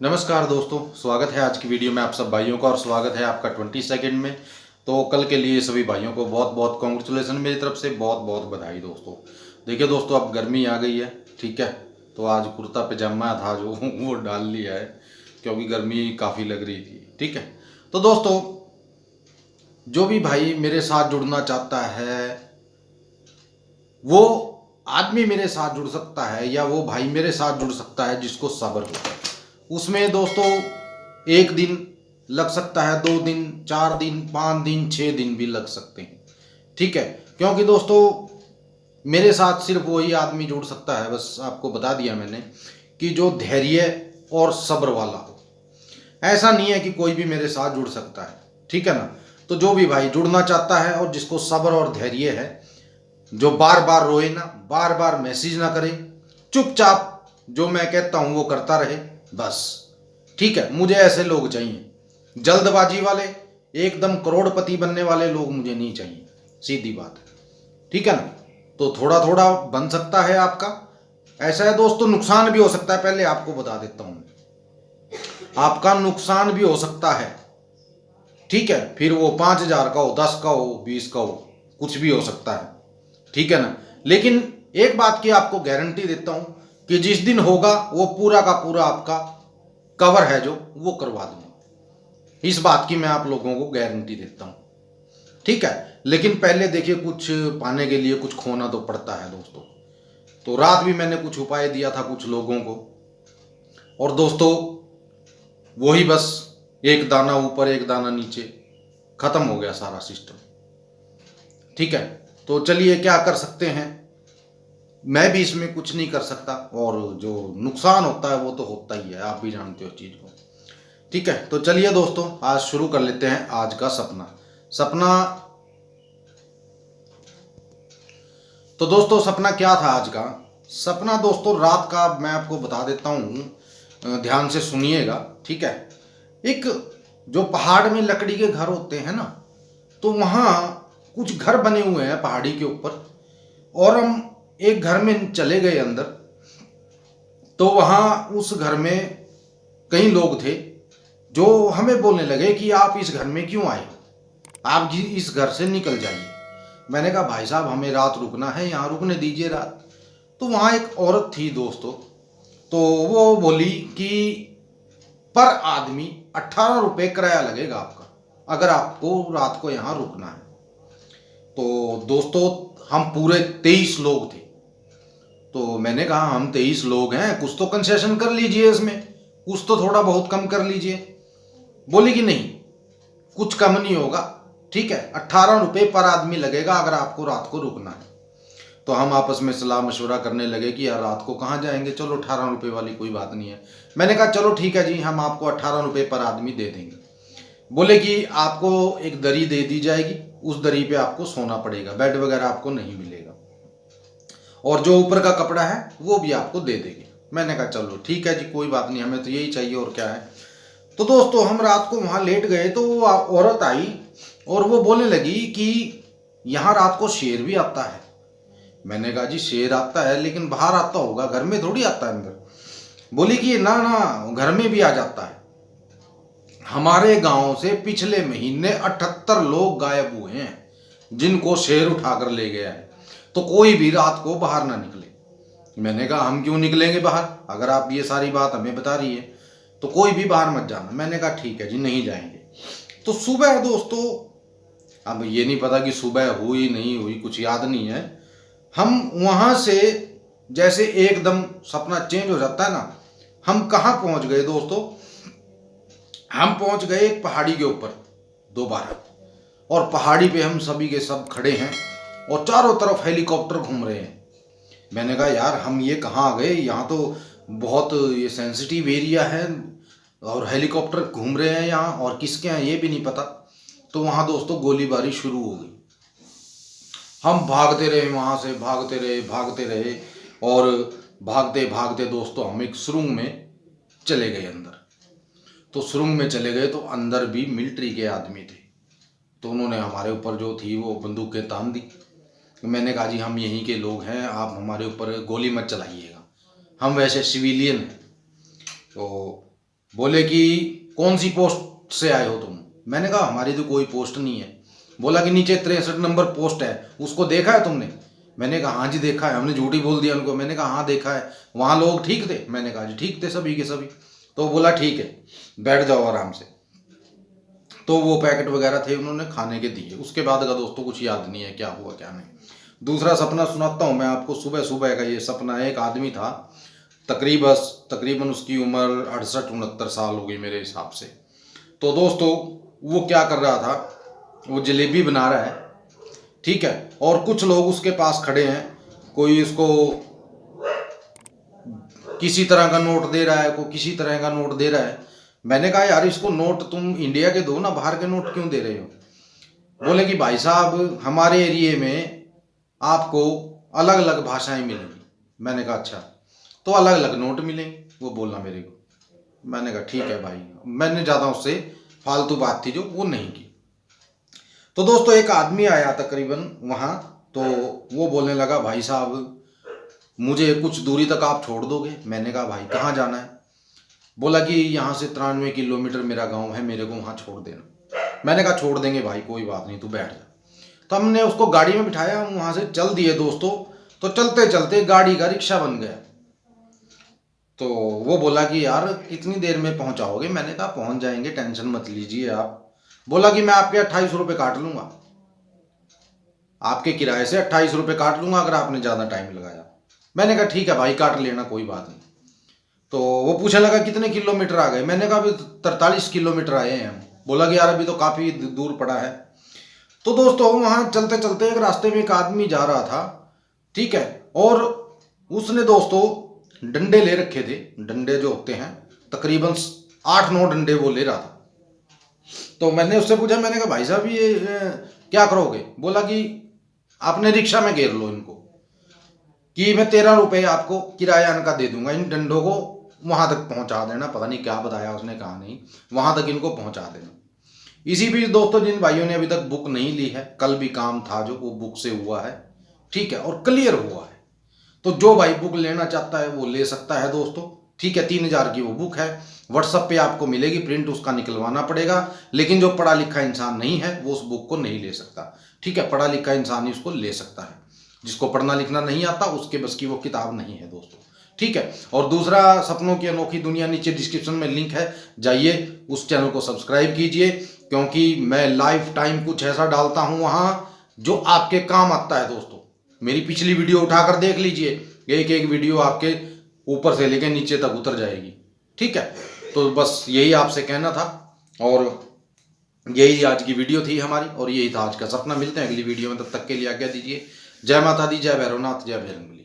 नमस्कार दोस्तों, स्वागत है आज की वीडियो में आप सब भाइयों का और स्वागत है आपका 22 में। तो कल के लिए सभी भाइयों को बहुत बहुत कॉन्ग्रेचुलेसन मेरी तरफ से, बहुत बहुत बधाई दोस्तों। देखिए दोस्तों, अब गर्मी आ गई है, ठीक है। तो आज कुर्ता पजामा था जो वो डाल लिया है क्योंकि गर्मी काफ़ी लग रही थी, ठीक है। तो दोस्तों, जो भी भाई मेरे साथ जुड़ना चाहता है वो आदमी मेरे साथ जुड़ सकता है, या वो भाई मेरे साथ जुड़ सकता है जिसको सब्र हो। उसमें दोस्तों एक दिन लग सकता है, 2 दिन, 4 दिन, 5 दिन, 6 दिन भी लग सकते हैं, ठीक है। क्योंकि दोस्तों मेरे साथ सिर्फ वही आदमी जुड़ सकता है, बस आपको बता दिया मैंने, कि जो धैर्य और सब्र वाला हो। ऐसा नहीं है कि कोई भी मेरे साथ जुड़ सकता है, ठीक है ना। तो जो भी भाई जुड़ना चाहता है और जिसको सब्र और धैर्य है, जो बार बार रोए ना, बार बार मैसेज ना करे, चुपचाप जो मैं कहता हूं वो करता रहे, बस, ठीक है। मुझे ऐसे लोग चाहिए, जल्दबाजी वाले, एकदम करोड़पति बनने वाले लोग मुझे नहीं चाहिए, सीधी बात है, ठीक है ना। तो थोड़ा थोड़ा बन सकता है आपका, ऐसा है दोस्तों, नुकसान भी हो सकता है, पहले आपको बता देता हूं, आपका नुकसान भी हो सकता है, ठीक है। फिर वो 5,000 का हो, 10 का हो, 20 का हो, कुछ भी हो सकता है, ठीक है ना। लेकिन एक बात की आपको गारंटी देता हूं कि जिस दिन होगा वो पूरा का पूरा आपका कवर है जो वो करवा दूंगा, इस बात की मैं आप लोगों को गारंटी देता हूं, ठीक है। लेकिन पहले देखिए, कुछ पाने के लिए कुछ खोना तो पड़ता है दोस्तों। तो रात भी मैंने कुछ उपाय दिया था कुछ लोगों को, और दोस्तों वही बस, एक दाना ऊपर एक दाना नीचे, खत्म हो गया सारा सिस्टम, ठीक है। तो चलिए, क्या कर सकते हैं, मैं भी इसमें कुछ नहीं कर सकता, और जो नुकसान होता है वो तो होता ही है, आप भी जानते हो चीज़ को, ठीक है। तो चलिए दोस्तों, आज शुरू कर लेते हैं आज का सपना। सपना, तो दोस्तों सपना क्या था आज का। सपना दोस्तों रात का मैं आपको बता देता हूँ, ध्यान से सुनिएगा, ठीक है। एक जो पहाड़ में लकड़ी के घर होते हैं ना, तो वहाँ कुछ घर बने हुए हैं पहाड़ी के ऊपर, और हम एक घर में चले गए अंदर। तो वहाँ उस घर में कई लोग थे जो हमें बोलने लगे कि आप इस घर में क्यों आए, आप जी इस घर से निकल जाइए। मैंने कहा भाई साहब, हमें रात रुकना है, यहाँ रुकने दीजिए रात। तो वहाँ एक औरत थी दोस्तों, तो वो बोली कि पर आदमी 18 रुपये किराया लगेगा आपका, अगर आपको रात को यहाँ रुकना है। तो दोस्तों हम पूरे 23 लोग थे। तो मैंने कहा हम 23 लोग हैं, कुछ तो कंसेशन कर लीजिए इसमें, कुछ तो थोड़ा बहुत कम कर लीजिए। बोली कि नहीं, कुछ कम नहीं होगा, ठीक है, 18 रुपये पर आदमी लगेगा अगर आपको रात को रुकना है। तो हम आपस में सलाह मशवरा करने लगे कि यार रात को कहाँ जाएंगे, चलो 18 रुपये वाली कोई बात नहीं है। मैंने कहा चलो ठीक है जी, हम आपको 18 रुपये पर आदमी दे देंगे। बोले कि आपको एक दरी दे दी जाएगी, उस दरी पे आपको सोना पड़ेगा, बेड वगैरह आपको नहीं मिलेगा, और जो ऊपर का कपड़ा है वो भी आपको दे देंगे। मैंने कहा चलो ठीक है जी, कोई बात नहीं, हमें तो यही चाहिए और क्या है। तो दोस्तों हम रात को वहाँ लेट गए, तो वो औरत आई और वो बोलने लगी कि यहाँ रात को शेर भी आता है। मैंने कहा जी शेर आता है लेकिन बाहर आता होगा, घर में थोड़ी आता है अंदर। बोली कि ना ना, घर में भी आ जाता है, हमारे गांव से पिछले महीने 78 लोग गायब हुए हैं जिनको शेर उठाकर ले गया है, तो कोई भी रात को बाहर ना निकले। मैंने कहा हम क्यों निकलेंगे बाहर, अगर आप ये सारी बात हमें बता रही है तो कोई भी बाहर मत जाना। मैंने कहा ठीक है जी, नहीं जाएंगे। तो सुबह दोस्तों, अब ये नहीं पता कि सुबह हुई नहीं हुई, कुछ याद नहीं है, हम वहां से जैसे एकदम सपना चेंज हो जाता है ना, हम कहाँ पहुंच गए दोस्तों, हम पहुंच गए एक पहाड़ी के ऊपर दोबारा, और पहाड़ी पे हम सभी के सब खड़े हैं और चारों तरफ हेलीकॉप्टर घूम रहे हैं। मैंने कहा यार हम ये कहाँ आ गए, यहाँ तो बहुत ये सेंसिटिव एरिया है और हेलीकॉप्टर घूम रहे हैं यहाँ, और किसके हैं ये भी नहीं पता। तो वहाँ दोस्तों गोलीबारी शुरू हो गई, हम भागते रहे, वहाँ से भागते रहे भागते रहे, और भागते भागते दोस्तों हम एक सुरंग में चले गए अंदर। तो सुरंग में चले गए तो अंदर भी मिलिट्री के आदमी थे, तो उन्होंने हमारे ऊपर जो थी वो बंदूकें तान दी। मैंने कहा जी हम यहीं के लोग हैं, आप हमारे ऊपर गोली मत चलाइएगा, हम वैसे सिविलियन हैं। तो बोले कि कौन सी पोस्ट से आए हो तुम? मैंने कहा हमारी तो कोई पोस्ट नहीं है। बोला कि नीचे 63 नंबर पोस्ट है, उसको देखा है तुमने? मैंने कहा हाँ जी देखा है। हमने झूठी बोल दिया उनको। मैंने कहा हाँ देखा है। वहाँ लोग ठीक थे? मैंने कहा जी ठीक थे सभी के सभी। तो बोला ठीक है बैठ जाओ आराम से। तो वो पैकेट वगैरह थे उन्होंने खाने के दिए। उसके बाद का दोस्तों कुछ याद नहीं है क्या हुआ क्या नहीं। दूसरा सपना सुनाता हूँ मैं आपको। सुबह सुबह का ये सपना है। एक आदमी था, तकरीबन उसकी उम्र 68-69 साल होगी मेरे हिसाब से। तो दोस्तों वो क्या कर रहा था, वो जलेबी बना रहा है, ठीक है, और कुछ लोग उसके पास खड़े हैं। कोई इसको किसी तरह का नोट दे रहा है, कोई किसी तरह का नोट दे रहा है। मैंने कहा यार इसको नोट तुम इंडिया के दो ना, बाहर के नोट क्यों दे रहे हो? बोले कि भाई साहब हमारे एरिए में आपको अलग अलग भाषाएं मिलेंगी। मैंने कहा अच्छा, तो अलग अलग नोट मिलेंगे, वो बोलना मेरे को। मैंने कहा ठीक है भाई। मैंने ज़्यादा उससे फालतू बात थी जो वो नहीं की। तो दोस्तों एक आदमी आया तकरीबन वहाँ, तो वो बोलने लगा भाई साहब मुझे कुछ दूरी तक आप छोड़ दोगे? मैंने कहा भाई कहाँ जाना है? बोला कि यहाँ से 93 किलोमीटर मेरा गांव है, मेरे को वहाँ छोड़ देना। मैंने कहा छोड़ देंगे भाई, कोई बात नहीं, तू बैठ जा। तो हमने उसको गाड़ी में बिठाया, हम वहाँ से चल दिए दोस्तों। तो चलते चलते गाड़ी का रिक्शा बन गया। तो वो बोला कि यार कितनी देर में पहुँचाओगे? मैंने कहा पहुँच जाएंगे, टेंशन मत लीजिए आप। बोला कि मैं आपके 28 रुपये काट लूँगा, आपके किराए से 28 रुपये काट लूँगा अगर आपने ज़्यादा टाइम लगाया। मैंने कहा ठीक है भाई काट लेना, कोई बात नहीं। तो वो पूछने लगा कितने किलोमीटर आ गए? मैंने कहा अभी 43 किलोमीटर आए हैं हम। बोला कि यार अभी तो काफ़ी दूर पड़ा है। तो दोस्तों वहाँ चलते चलते एक रास्ते में एक आदमी जा रहा था, ठीक है, और उसने दोस्तों डंडे ले रखे थे। डंडे जो होते हैं तकरीबन 8-9 डंडे वो ले रहा था। तो मैंने उससे पूछा, मैंने कहा भाई साहब ये क्या करोगे? बोला कि आपने रिक्शा में घेर लो इनको, कि मैं 13 रुपये आपको किराया इनका दे दूंगा, इन डंडों को वहां तक पहुंचा देना। पता नहीं क्या बताया उसने, कहा नहीं, वहां तक इनको पहुंचा देना। इसी बीच दोस्तों जिन भाइयों ने अभी तक बुक नहीं ली है, कल भी काम था जो वो बुक से हुआ है, ठीक है, और क्लियर हुआ है। तो जो भाई बुक लेना चाहता है वो ले सकता है दोस्तों, ठीक है। 3000 की वो बुक है, व्हाट्सएप पे आपको मिलेगी, प्रिंट उसका निकलवाना पड़ेगा। लेकिन जो पढ़ा लिखा इंसान नहीं है वो उस बुक को नहीं ले सकता, ठीक है। पढ़ा लिखा इंसान ही उसको ले सकता है, जिसको पढ़ना लिखना नहीं आता उसके बस की वो किताब नहीं है दोस्तों, ठीक है। और दूसरा सपनों की अनोखी दुनिया, नीचे डिस्क्रिप्शन में लिंक है, जाइए उस चैनल को सब्सक्राइब कीजिए, क्योंकि मैं लाइफ टाइम कुछ ऐसा डालता हूं वहां जो आपके काम आता है दोस्तों। मेरी पिछली वीडियो उठाकर देख लीजिए, एक एक वीडियो आपके ऊपर से लेकर नीचे तक उतर जाएगी, ठीक है। तो बस यही आपसे कहना था, और यही आज की वीडियो थी हमारी, और यही था आज का सपना। मिलते हैं अगली वीडियो में, तब तक के लिए आज्ञा दीजिए। जय माता दी, जय भैरवनाथ, जय भैरंगबली।